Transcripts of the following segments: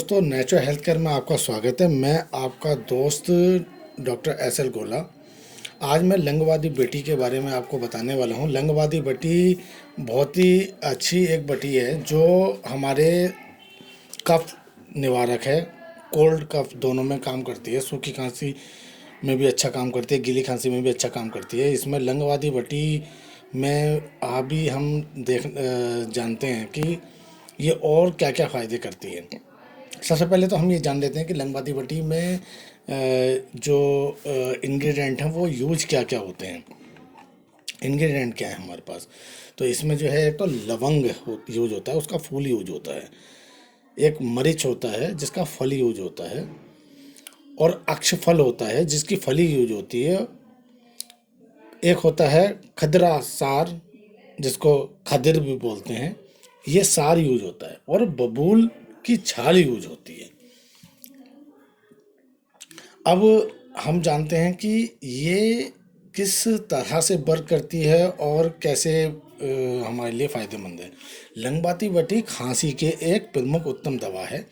दोस्तों, natural health care में आपका स्वागत है। मैं आपका दोस्त डॉक्टर एस एल गोला। आज मैं लंगवादी बटी के बारे में आपको बताने वाला हूँ। लंगवादी बटी बहुत ही अच्छी एक बटी है जो हमारे कफ निवारक है। कोल्ड कफ दोनों में काम करती है। सूखी खांसी में भी अच्छा काम करती है, गीली खांसी में भी अच्छा काम करती है। इसमें लंगवादी बटी में अभी हम जानते हैं कि ये और क्या क्या फ़ायदे करती है। सबसे पहले तो हम ये जान लेते हैं कि लंगवादी बटी में जो इंग्रेडिएंट हैं वो यूज क्या क्या होते हैं। इंग्रेडिएंट क्या है हमारे पास, तो इसमें जो है एक तो लवंग यूज होता है, उसका फूल यूज होता है। एक मरीच होता है जिसका फल यूज होता है, और अक्ष फल होता है जिसकी फली यूज होती है। एक होता है खदरा सार, जिसको खदिर भी बोलते हैं, ये सार यूज होता है। और बबूल की छाल यूज होती है। अब हम जानते हैं कि ये किस तरह से वर्क करती है और कैसे हमारे लिए फ़ायदेमंद है। लंगवाती बटी खांसी के एक प्रमुख उत्तम दवा है।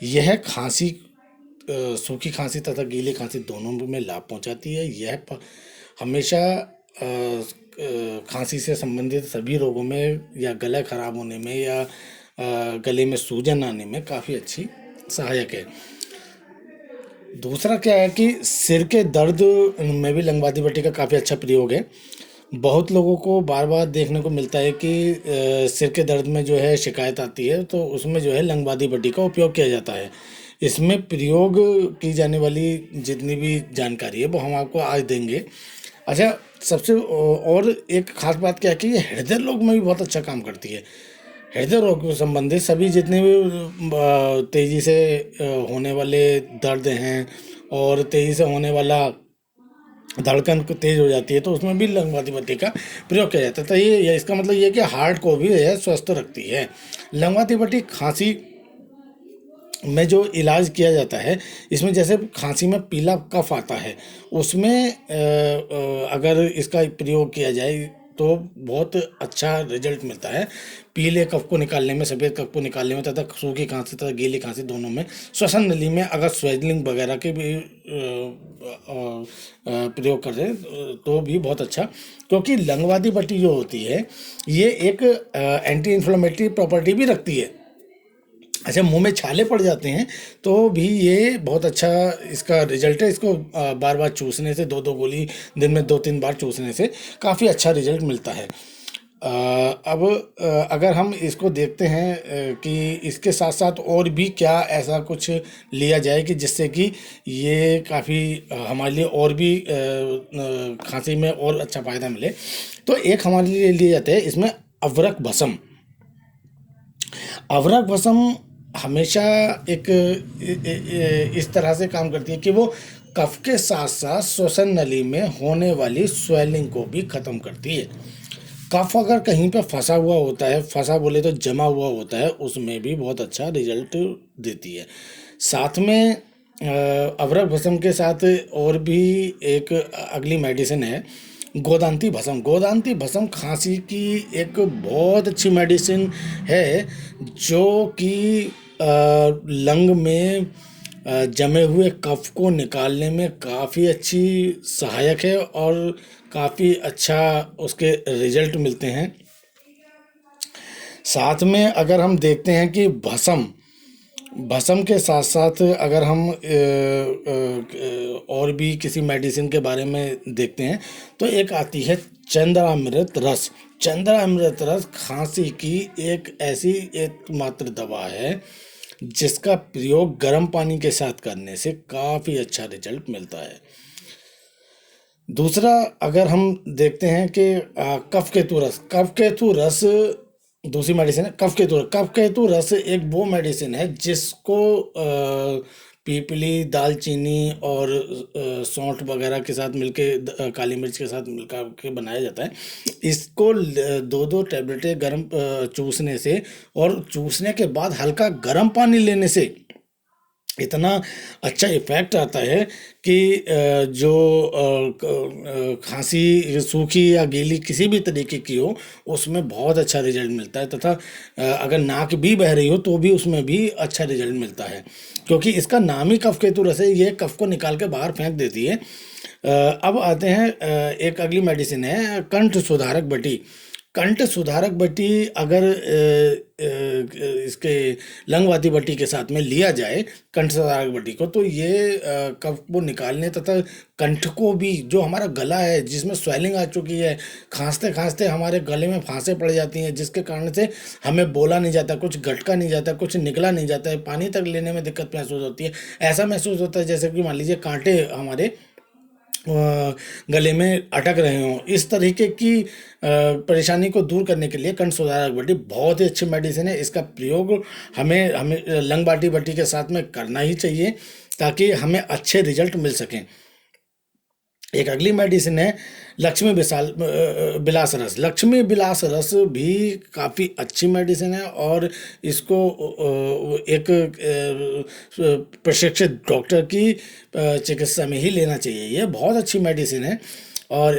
यह खांसी, सूखी खांसी तथा गीली खांसी दोनों में लाभ पहुंचाती है। हमेशा खांसी से संबंधित सभी रोगों में या गला खराब होने में या गले में सूजन आने में काफ़ी अच्छी सहायक है। दूसरा क्या है कि सिर के दर्द में भी लंगवादी बटी का काफ़ी अच्छा प्रयोग है। बहुत लोगों को बार बार देखने को मिलता है कि सिर के दर्द में जो है शिकायत आती है, तो उसमें जो है लंगवादी बटी का उपयोग किया जाता है। इसमें प्रयोग की जाने वाली जितनी भी जानकारी है वो हम आपको आज देंगे। अच्छा, सबसे और एक खास बात क्या है कि ये हृदय रोग में भी बहुत अच्छा काम करती है। हृदय रोग से संबंधित सभी जितने भी तेज़ी से होने वाले दर्द हैं और तेज़ी से होने वाला धड़कन को तेज हो जाती है, तो उसमें भी लंगवादी बत्ती का प्रयोग किया जाता है। तो ये इसका मतलब ये है कि हार्ट को भी यह स्वस्थ रखती है। लंगवादी बत्ती खांसी में जो इलाज किया जाता है, इसमें जैसे खांसी में पीला कफ आता है, उसमें अगर इसका प्रयोग किया जाए तो बहुत अच्छा रिजल्ट मिलता है। पीले कफ को निकालने में, सफ़ेद कफ को निकालने में, तथा सूखी खांसी तथा गीली खांसी दोनों में। श्वसन नली में अगर स्वेलिंग वगैरह के भी प्रयोग करें तो भी बहुत अच्छा, क्योंकि लंगवादी बटी जो होती है ये एक एंटी इन्फ्लेमेटरी प्रॉपर्टी भी रखती है। अच्छा, मुंह में छाले पड़ जाते हैं तो भी ये बहुत अच्छा इसका रिजल्ट है। इसको बार बार चूसने से, दो दो गोली दिन में 2-3 बार चूसने से काफ़ी अच्छा रिजल्ट मिलता है। अब अगर हम इसको देखते हैं कि इसके साथ साथ और भी क्या ऐसा कुछ लिया जाए कि जिससे कि ये काफ़ी हमारे लिए और भी खांसी में और अच्छा फ़ायदा मिले, तो एक हमारे लिए लिए जाते हैं इसमें अवरक भस्म। अवरक भस्म हमेशा एक इस तरह से काम करती है कि वो कफ के साथ साथ श्वसन नली में होने वाली स्वेलिंग को भी ख़त्म करती है। कफ अगर कहीं पे फंसा हुआ होता है, फंसा बोले तो जमा हुआ होता है, उसमें भी बहुत अच्छा रिजल्ट देती है। साथ में अवरक भस्म के साथ और भी एक अगली मेडिसिन है गोदांती भस्म। गोदांती भस्म खांसी की एक बहुत अच्छी मेडिसिन है जो कि लंग में जमे हुए कफ को निकालने में काफ़ी अच्छी सहायक है और काफ़ी अच्छा उसके रिजल्ट मिलते हैं। साथ में अगर हम देखते हैं कि भस्म भस्म के साथ साथ अगर हम और भी किसी मेडिसिन के बारे में देखते हैं तो एक आती है चंद्रामृत रस। चंद्रामृत रस खांसी की एक ऐसी एकमात्र दवा है जिसका प्रयोग गर्म पानी के साथ करने से काफ़ी अच्छा रिजल्ट मिलता है। दूसरा अगर हम देखते हैं कि कफ केतु रस दूसरी मेडिसिन है। कफ केतु रस एक वो मेडिसिन है जिसको पीपली, दालचीनी और सौंठ वगैरह के साथ मिलके, काली मिर्च के साथ मिलकर के बनाया जाता है। इसको 2-2 टैबलेटें गर्म चूसने से और चूसने के बाद हल्का गर्म पानी लेने से इतना अच्छा इफ़ेक्ट आता है कि जो खांसी सूखी या गीली किसी भी तरीके की हो, उसमें बहुत अच्छा रिजल्ट मिलता है। तथा अगर नाक भी बह रही हो तो भी उसमें भी अच्छा रिजल्ट मिलता है, क्योंकि इसका नाम ही कफ केतु रस है। ये कफ को निकाल के बाहर फेंक देती है। अब आते हैं, एक अगली मेडिसिन है कंठ सुधारक बटी। कंठ सुधारक बटी अगर इसके लंगवाती बटी के साथ में लिया जाए, कंठ सुधारक बटी को, तो ये कफ को निकालने तथा कंठ को भी, जो हमारा गला है जिसमें स्वेलिंग आ चुकी है, खांसते खांसते हमारे गले में फांसे पड़ जाती हैं, जिसके कारण से हमें बोला नहीं जाता, कुछ गटका नहीं जाता, कुछ निकला नहीं जाता है, पानी तक लेने में दिक्कत महसूस होती है। ऐसा महसूस होता है जैसे कि मान लीजिए कांटे हमारे गले में अटक रहे हों। इस तरीके की परेशानी को दूर करने के लिए कंठ सुधारक बटी बहुत ही अच्छी मेडिसिन है। इसका प्रयोग हमें हमें लंग बाटी बटी के साथ में करना ही चाहिए, ताकि हमें अच्छे रिजल्ट मिल सकें। एक अगली मेडिसिन है लक्ष्मी बिलास रस। लक्ष्मी बिलास रस भी काफ़ी अच्छी मेडिसिन है, और इसको एक प्रशिक्षित डॉक्टर की चिकित्सा में ही लेना चाहिए। ये बहुत अच्छी मेडिसिन है, और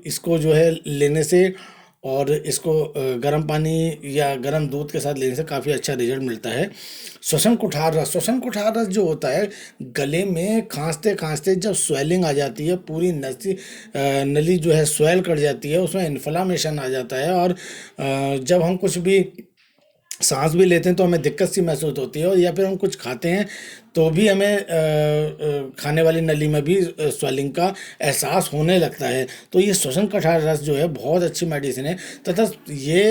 इसको जो है लेने से, और इसको गर्म पानी या गर्म दूध के साथ लेने से काफ़ी अच्छा रिजल्ट मिलता है। श्वसन कुठार रस। श्वसन कुठार रस जो होता है, गले में खांसते खांसते जब स्वेलिंग आ जाती है, पूरी नली जो है स्वेल कर जाती है, उसमें इन्फ्लामेशन आ जाता है, और जब हम कुछ भी सांस भी लेते हैं तो हमें दिक्कत सी महसूस होती है, और या फिर हम कुछ खाते हैं तो भी हमें खाने वाली नली में भी स्वेलिंग का एहसास होने लगता है। तो ये श्वसन कठार रस जो है बहुत अच्छी मेडिसिन है, तथा ये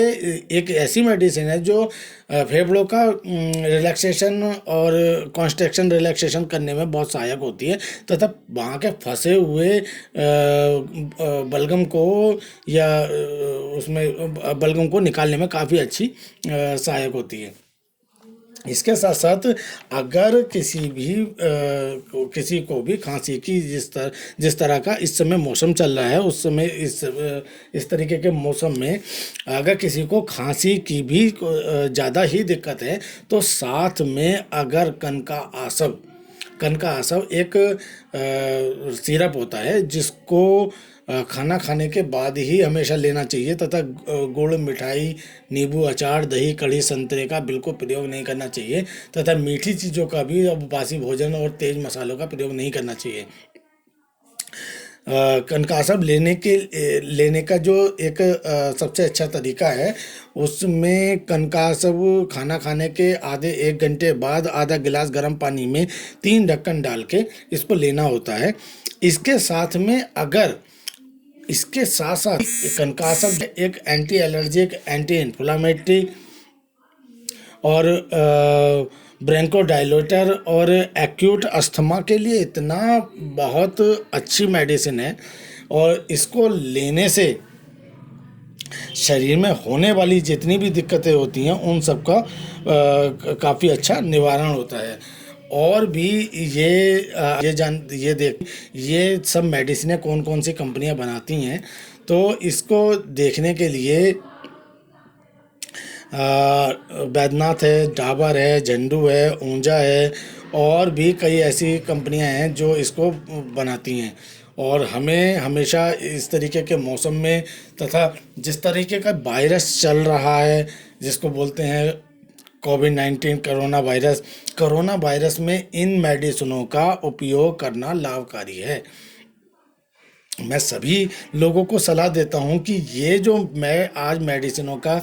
एक ऐसी मेडिसिन है जो फेफड़ों का रिलैक्सेशन और कॉन्स्ट्रक्शन रिलैक्सेशन करने में बहुत सहायक होती है, तथा वहाँ के फंसे हुए बलगम को या उसमें बलगम को निकालने में काफ़ी अच्छी सहायक होती है। इसके साथ साथ अगर किसी को भी खांसी की जिस तरह का इस समय मौसम चल रहा है, उस समय इस तरीके के मौसम में अगर किसी को खांसी की भी ज़्यादा ही दिक्कत है, तो साथ में अगर कनका आसव एक सिरप होता है, जिसको खाना खाने के बाद ही हमेशा लेना चाहिए, तथा गुड़, मिठाई, नींबू अचार, दही, कढ़ी, संतरे का बिल्कुल प्रयोग नहीं करना चाहिए, तथा मीठी चीज़ों का भी, अब बासी भोजन और तेज मसालों का प्रयोग नहीं करना चाहिए। कनकासब लेने का जो एक सबसे अच्छा तरीका है, उसमें कनकासब खाना खाने के आधे 1 घंटे बाद आधा गिलास गर्म पानी में 3 ढक्कन डाल के इसको लेना होता है। इसके साथ में अगर इसके साथ साथ कनकासब एक एंटी एलर्जिक, एंटी इन्फ्लामेटरी और ब्रोंकोडायलेटर और एक्यूट अस्थमा के लिए इतना बहुत अच्छी मेडिसिन है, और इसको लेने से शरीर में होने वाली जितनी भी दिक्कतें होती हैं उन सब का काफ़ी अच्छा निवारण होता है। और भी ये सब मेडिसिनें कौन कौन सी कंपनियां बनाती हैं, तो इसको देखने के लिए बैद्यनाथ है, डाबर है, झंडू है, ऊंजा है, और भी कई ऐसी कंपनियां हैं जो इसको बनाती हैं। और हमें हमेशा इस तरीके के मौसम में, तथा जिस तरीके का वायरस चल रहा है जिसको बोलते हैं कोविड-19 कोरोना वायरस में इन मेडिसिनों का उपयोग करना लाभकारी है। मैं सभी लोगों को सलाह देता हूं कि ये जो मैं आज मेडिसिनों का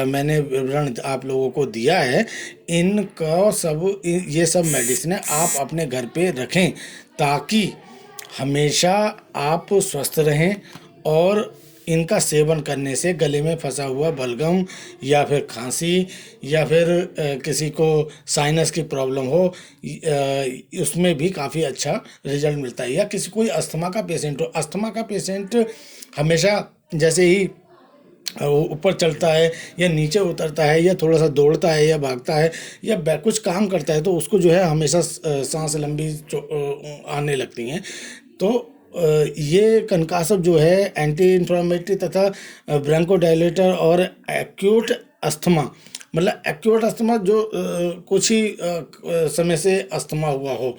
मैंने विवरण आप लोगों को दिया है, ये सब मेडिसिनें आप अपने घर पे रखें, ताकि हमेशा आप स्वस्थ रहें, और इनका सेवन करने से गले में फंसा हुआ बलगम, या फिर खांसी, या फिर किसी को साइनस की प्रॉब्लम हो, उसमें भी काफ़ी अच्छा रिजल्ट मिलता है। या किसी कोई अस्थमा का पेशेंट हो, अस्थमा का पेशेंट हमेशा जैसे ही ऊपर चलता है या नीचे उतरता है, या थोड़ा सा दौड़ता है या भागता है या कुछ काम करता है, तो उसको जो है हमेशा सांस लंबी आने लगती हैं। तो ये कनकासब जो है एंटी इन्फ्लामेटरी तथा ब्रोंकोडायलेटर और एक्यूट अस्थमा मतलब एक्यूट अस्थमा जो कुछ ही समय से अस्थमा हुआ हो।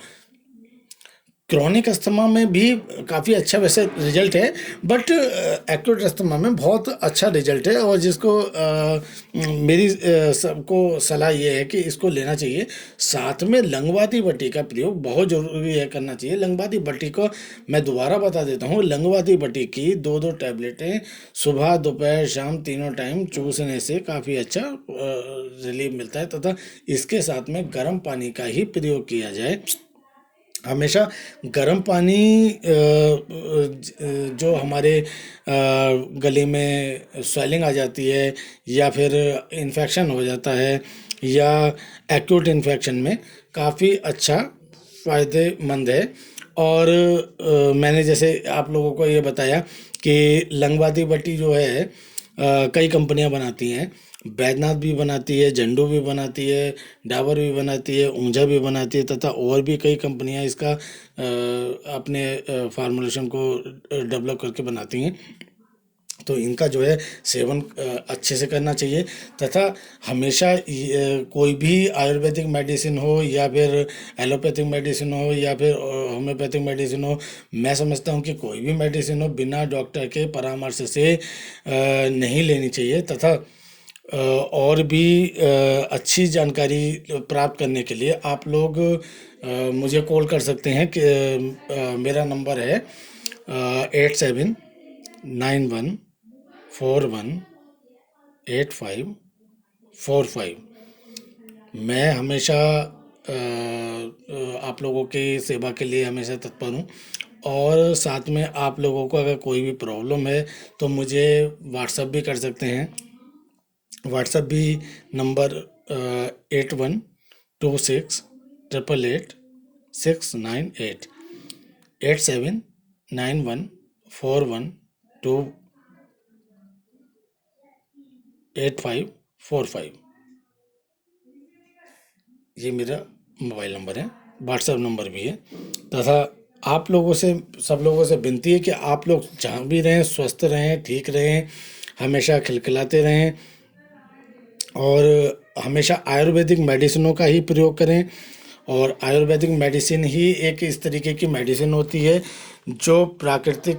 क्रॉनिक अस्थमा में भी काफ़ी अच्छा वैसे रिजल्ट है, बट एक्यूट अस्थमा में बहुत अच्छा रिजल्ट है। और जिसको मेरी सबको सलाह ये है कि इसको लेना चाहिए। साथ में लंगवाती बट्टी का प्रयोग बहुत ज़रूरी है, करना चाहिए। लंगवाती बट्टी को मैं दोबारा बता देता हूँ, लंगवाती बट्टी की दो दो टैबलेटें सुबह दोपहर शाम तीनों टाइम चूसने से काफ़ी अच्छा रिलीफ मिलता है, तथा इसके साथ में गर्म पानी का ही प्रयोग किया जाए। हमेशा गर्म पानी जो हमारे गले में स्वेलिंग आ जाती है, या फिर इन्फेक्शन हो जाता है, या एक्यूट इन्फेक्शन में काफ़ी अच्छा फ़ायदेमंद है। और मैंने जैसे आप लोगों को ये बताया कि लंगवाती बट्टी जो है कई कंपनियां बनाती हैं। बैद्यनाथ भी बनाती है, झंडू भी बनाती है, डाबर भी बनाती है, ऊंझा भी बनाती है, तथा और भी कई कंपनियां इसका अपने फार्मूलेशन को डेवलप करके बनाती हैं। तो इनका जो है सेवन अच्छे से करना चाहिए। तथा हमेशा कोई भी आयुर्वेदिक मेडिसिन हो, या फिर एलोपैथिक मेडिसिन हो, या फिर होम्योपैथिक मेडिसिन हो, मैं समझता हूँ कि कोई भी मेडिसिन हो बिना डॉक्टर के परामर्श से नहीं लेनी चाहिए। तथा और भी अच्छी जानकारी प्राप्त करने के लिए आप लोग मुझे कॉल कर सकते हैं कि मेरा नंबर है 8791418545। मैं हमेशा आप लोगों की सेवा के लिए हमेशा तत्पर हूँ। और साथ में आप लोगों को अगर कोई भी प्रॉब्लम है तो मुझे व्हाट्सअप भी कर सकते हैं। व्हाट्सअप भी नंबर 8126888698, 8791412855। ये मेरा मोबाइल नंबर है, व्हाट्सएप नंबर भी है। तथा आप लोगों से, सब लोगों से विनती है कि आप लोग जहाँ भी रहें स्वस्थ रहें, ठीक रहें, हमेशा खिलखिलाते रहें, और हमेशा आयुर्वेदिक मेडिसिनों का ही प्रयोग करें। और आयुर्वेदिक मेडिसिन ही एक इस तरीके की मेडिसिन होती है जो प्राकृतिक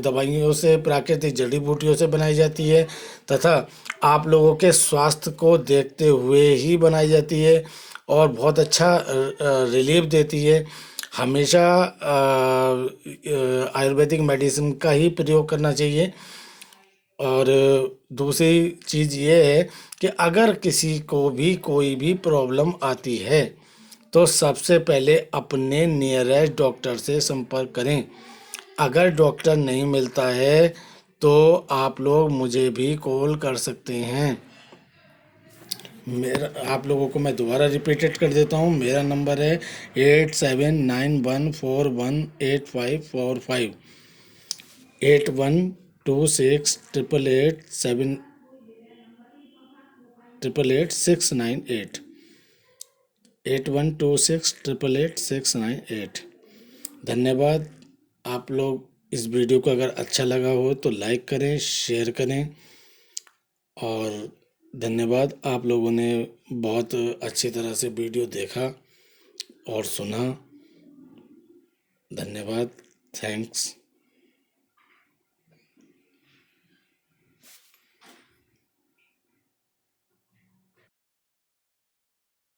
दवाइयों से, प्राकृतिक जड़ी बूटियों से बनाई जाती है, तथा आप लोगों के स्वास्थ्य को देखते हुए ही बनाई जाती है, और बहुत अच्छा रिलीफ देती है। हमेशा आयुर्वेदिक मेडिसिन का ही प्रयोग करना चाहिए। और दूसरी चीज़ ये है कि अगर किसी को भी कोई भी प्रॉब्लम आती है तो सबसे पहले अपने नियरेस्ट डॉक्टर से संपर्क करें। अगर डॉक्टर नहीं मिलता है तो आप लोग मुझे भी कॉल कर सकते हैं। मेरा, आप लोगों को मैं दोबारा रिपीटेड कर देता हूँ, मेरा नंबर है 8791418545, 81268887888698, 8126888698। धन्यवाद। आप लोग इस वीडियो को अगर अच्छा लगा हो तो लाइक करें, शेयर करें। और धन्यवाद, आप लोगों ने बहुत अच्छी तरह से वीडियो देखा और सुना। धन्यवाद, थैंक्स।